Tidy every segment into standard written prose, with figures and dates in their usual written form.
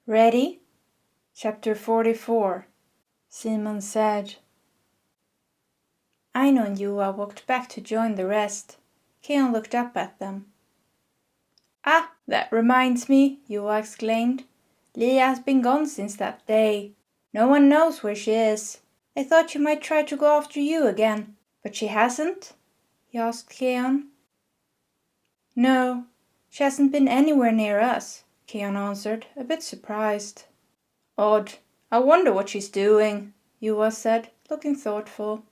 Ready? Chapter 44. Simon said. Aino and Juha walked back to join the rest. Keon looked up at them. Ah, that reminds me, Juha exclaimed. Leah has been gone since that day. No one knows where she is. I thought she might try to go after you again, but she hasn't? He asked Keon. No, she hasn't been anywhere near us, Keon answered, a bit surprised. Odd. I wonder what she's doing, Juha said, looking thoughtful.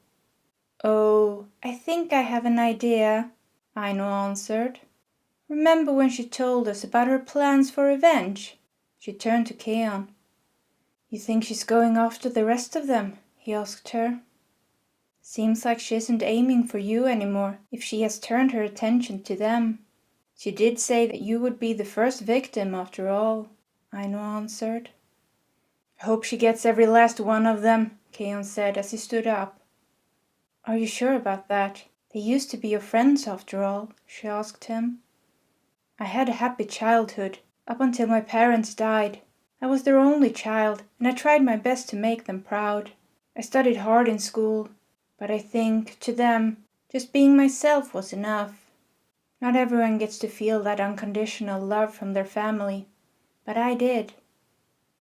Oh, I think I have an idea, Aino answered. Remember when she told us about her plans for revenge? She turned to Keon. You think she's going after the rest of them? He asked her. Seems like she isn't aiming for you anymore if she has turned her attention to them. She did say that you would be the first victim after all, Aino answered. I hope she gets every last one of them, Keon said as he stood up. Are you sure about that? They used to be your friends after all, she asked him. I had a happy childhood, up until my parents died. I was their only child, and I tried my best to make them proud. I studied hard in school, but I think, to them, just being myself was enough. Not everyone gets to feel that unconditional love from their family, but I did.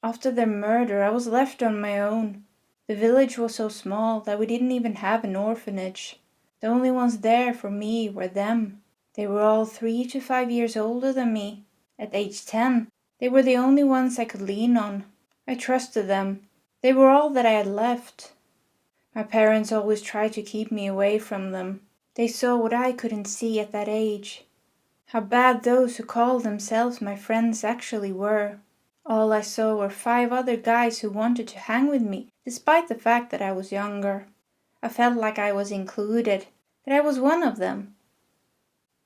After their murder, I was left on my own. The village was so small that we didn't even have an orphanage. The only ones there for me were them. They were all 3 to 5 years older than me. At age 10, they were the only ones I could lean on. I trusted them. They were all that I had left. My parents always tried to keep me away from them. They saw what I couldn't see at that age. How bad those who called themselves my friends actually were. All I saw were 5 other guys who wanted to hang with me, despite the fact that I was younger. I felt like I was included, that I was one of them.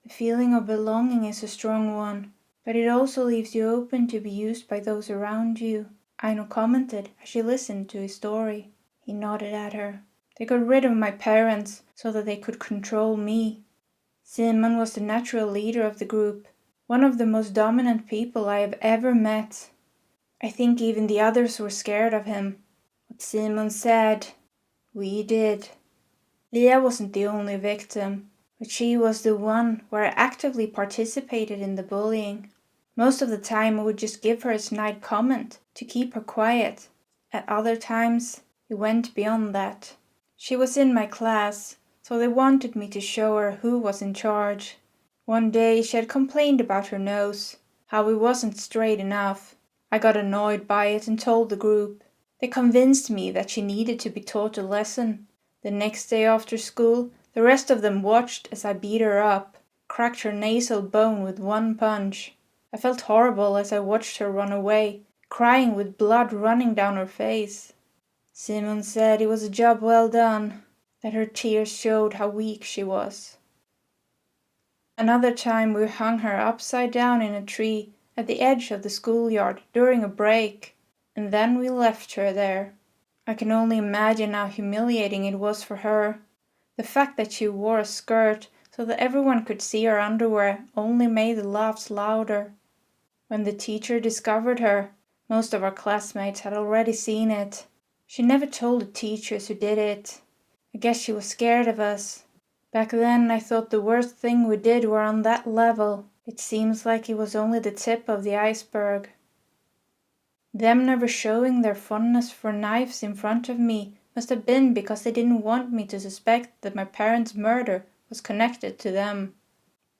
The feeling of belonging is a strong one, but it also leaves you open to be used by those around you, Aino commented as she listened to his story. He nodded at her. They got rid of my parents so that they could control me. Simon was the natural leader of the group, one of the most dominant people I have ever met. I think even the others were scared of him. What Simon said, we did. Leah wasn't the only victim, but she was the one where I actively participated in the bullying. Most of the time I would just give her a snide comment to keep her quiet. At other times, it went beyond that. She was in my class, so they wanted me to show her who was in charge. One day she had complained about her nose, how it wasn't straight enough. I got annoyed by it and told the group. They convinced me that she needed to be taught a lesson. The next day after school, the rest of them watched as I beat her up, cracked her nasal bone with one punch. I felt horrible as I watched her run away, crying with blood running down her face. Simon said it was a job well done, that her tears showed how weak she was. Another time we hung her upside down in a tree at the edge of the schoolyard during a break, and then we left her there. I can only imagine how humiliating it was for her. The fact that she wore a skirt so that everyone could see her underwear only made the laughs louder. When the teacher discovered her, most of our classmates had already seen it. She never told the teachers who did it. I guess she was scared of us. Back then I thought the worst thing we did were on that level. It seems like it was only the tip of the iceberg. Them never showing their fondness for knives in front of me must have been because they didn't want me to suspect that my parents' murder was connected to them.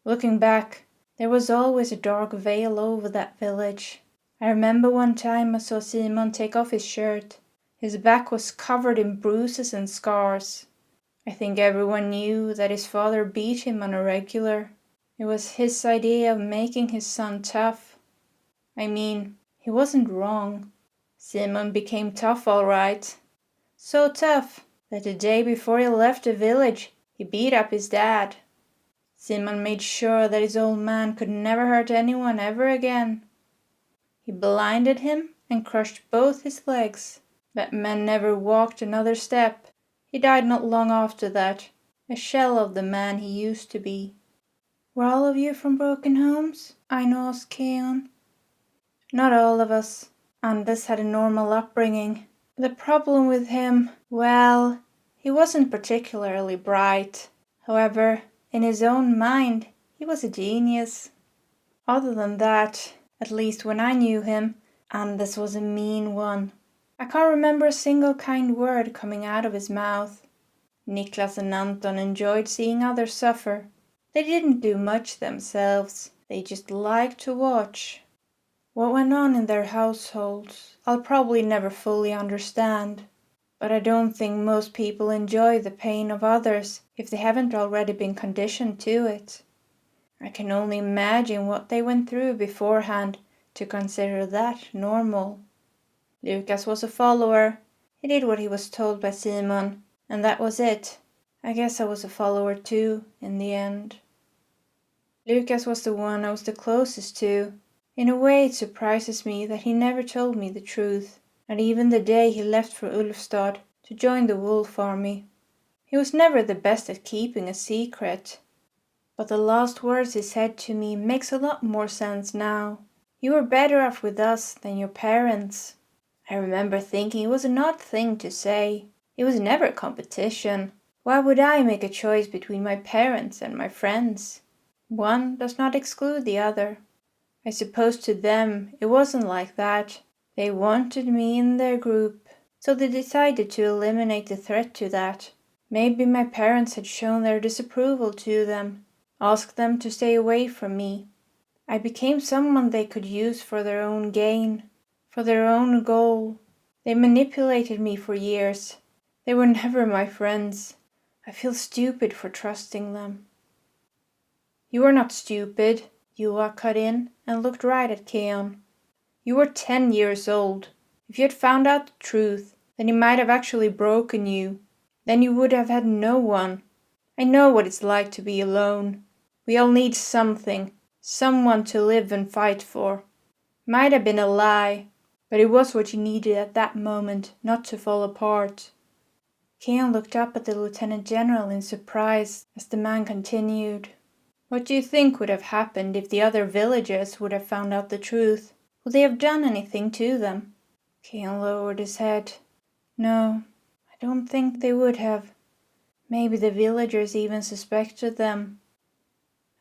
Looking back, there was always a dark veil over that village. I remember one time I saw Simon take off his shirt. His back was covered in bruises and scars. I think everyone knew that his father beat him on a regular. It was his idea of making his son tough. I mean, he wasn't wrong. Simon became tough all right. So tough that the day before he left the village, he beat up his dad. Simon made sure that his old man could never hurt anyone ever again. He blinded him and crushed both his legs. That man never walked another step. He died not long after that, a shell of the man he used to be. Were all of you from broken homes? Aino asked Keon. Not all of us. Anders had a normal upbringing. The problem with him, well, he wasn't particularly bright. However, in his own mind, he was a genius. Other than that, at least when I knew him, Anders was a mean one. I can't remember a single kind word coming out of his mouth. Niklas and Anton enjoyed seeing others suffer. They didn't do much themselves, they just liked to watch. What went on in their households, I'll probably never fully understand. But I don't think most people enjoy the pain of others if they haven't already been conditioned to it. I can only imagine what they went through beforehand to consider that normal. Lukas was a follower. He did what he was told by Simon, and that was it. I guess I was a follower too, in the end. Lukas was the one I was the closest to. In a way it surprises me that he never told me the truth, not even the day he left for Ulfstad to join the wolf army. He was never the best at keeping a secret. But the last words he said to me makes a lot more sense now. You were better off with us than your parents. I remember thinking it was an odd thing to say. It was never a competition. Why would I make a choice between my parents and my friends? One does not exclude the other. I suppose to them it wasn't like that. They wanted me in their group, so they decided to eliminate the threat to that. Maybe my parents had shown their disapproval to them, asked them to stay away from me. I became someone they could use for their own gain, for their own goal. They manipulated me for years. They were never my friends. I feel stupid for trusting them. You are not stupid, Joa cut in and looked right at Keon. You were 10 years old. If you had found out the truth, then he might have actually broken you. Then you would have had no one. I know what it's like to be alone. We all need something, someone to live and fight for. Might have been a lie, but it was what you needed at that moment, not to fall apart. Keon looked up at the Lieutenant General in surprise as the man continued. What do you think would have happened if the other villagers would have found out the truth? Would they have done anything to them? Keon lowered his head. No, I don't think they would have. Maybe the villagers even suspected them.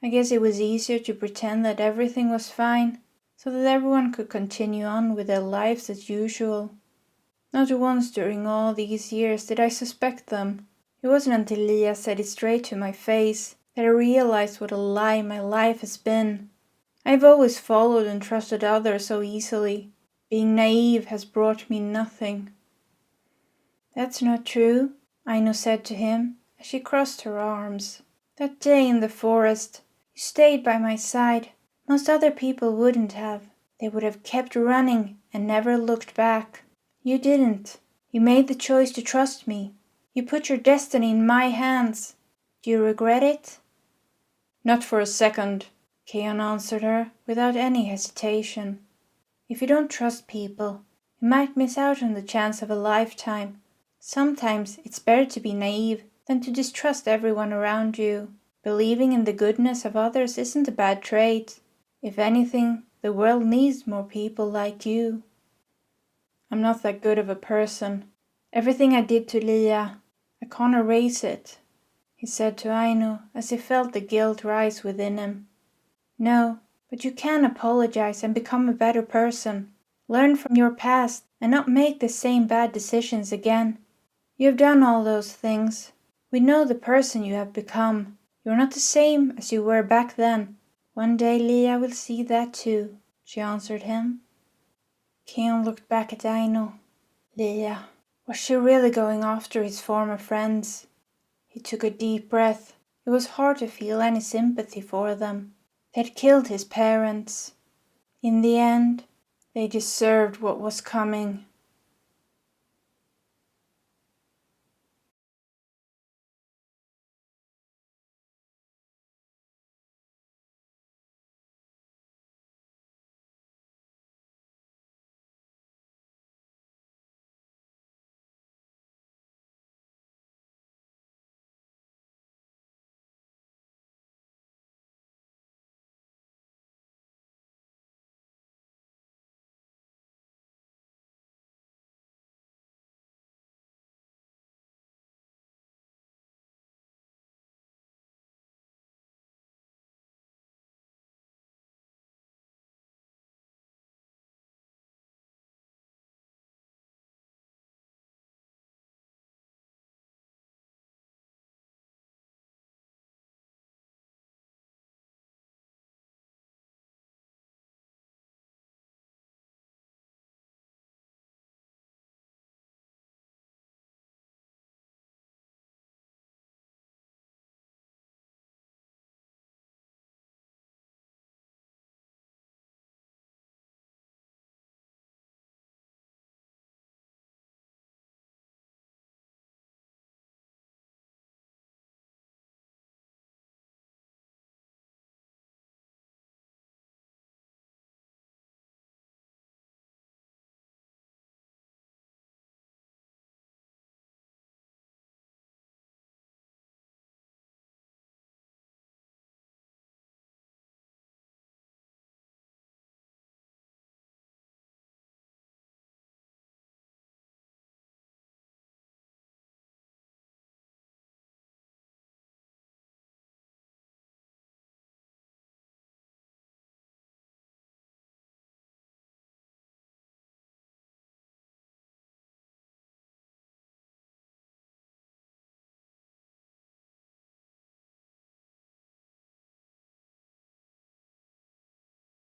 I guess it was easier to pretend that everything was fine, so that everyone could continue on with their lives as usual. Not once during all these years did I suspect them. It wasn't until Leah said it straight to my face that I realized what a lie my life has been. I've always followed and trusted others so easily. Being naive has brought me nothing. That's not true, Aino said to him as she crossed her arms. That day in the forest, you stayed by my side. Most other people wouldn't have. They would have kept running and never looked back. You didn't. You made the choice to trust me. You put your destiny in my hands. Do you regret it? Not for a second, Keon answered her without any hesitation. If you don't trust people, you might miss out on the chance of a lifetime. Sometimes it's better to be naive than to distrust everyone around you. Believing in the goodness of others isn't a bad trait. If anything, the world needs more people like you. I'm not that good of a person. Everything I did to Leah, I can't erase it, he said to Aino as he felt the guilt rise within him. No, but you can apologize and become a better person. Learn from your past and not make the same bad decisions again. You have done all those things. We know the person you have become. You're not the same as you were back then. One day Leah will see that too, she answered him. Keon looked back at Aino. Leah, was she really going after his former friends? He took a deep breath. It was hard to feel any sympathy for them. They'd killed his parents. In the end, they deserved what was coming.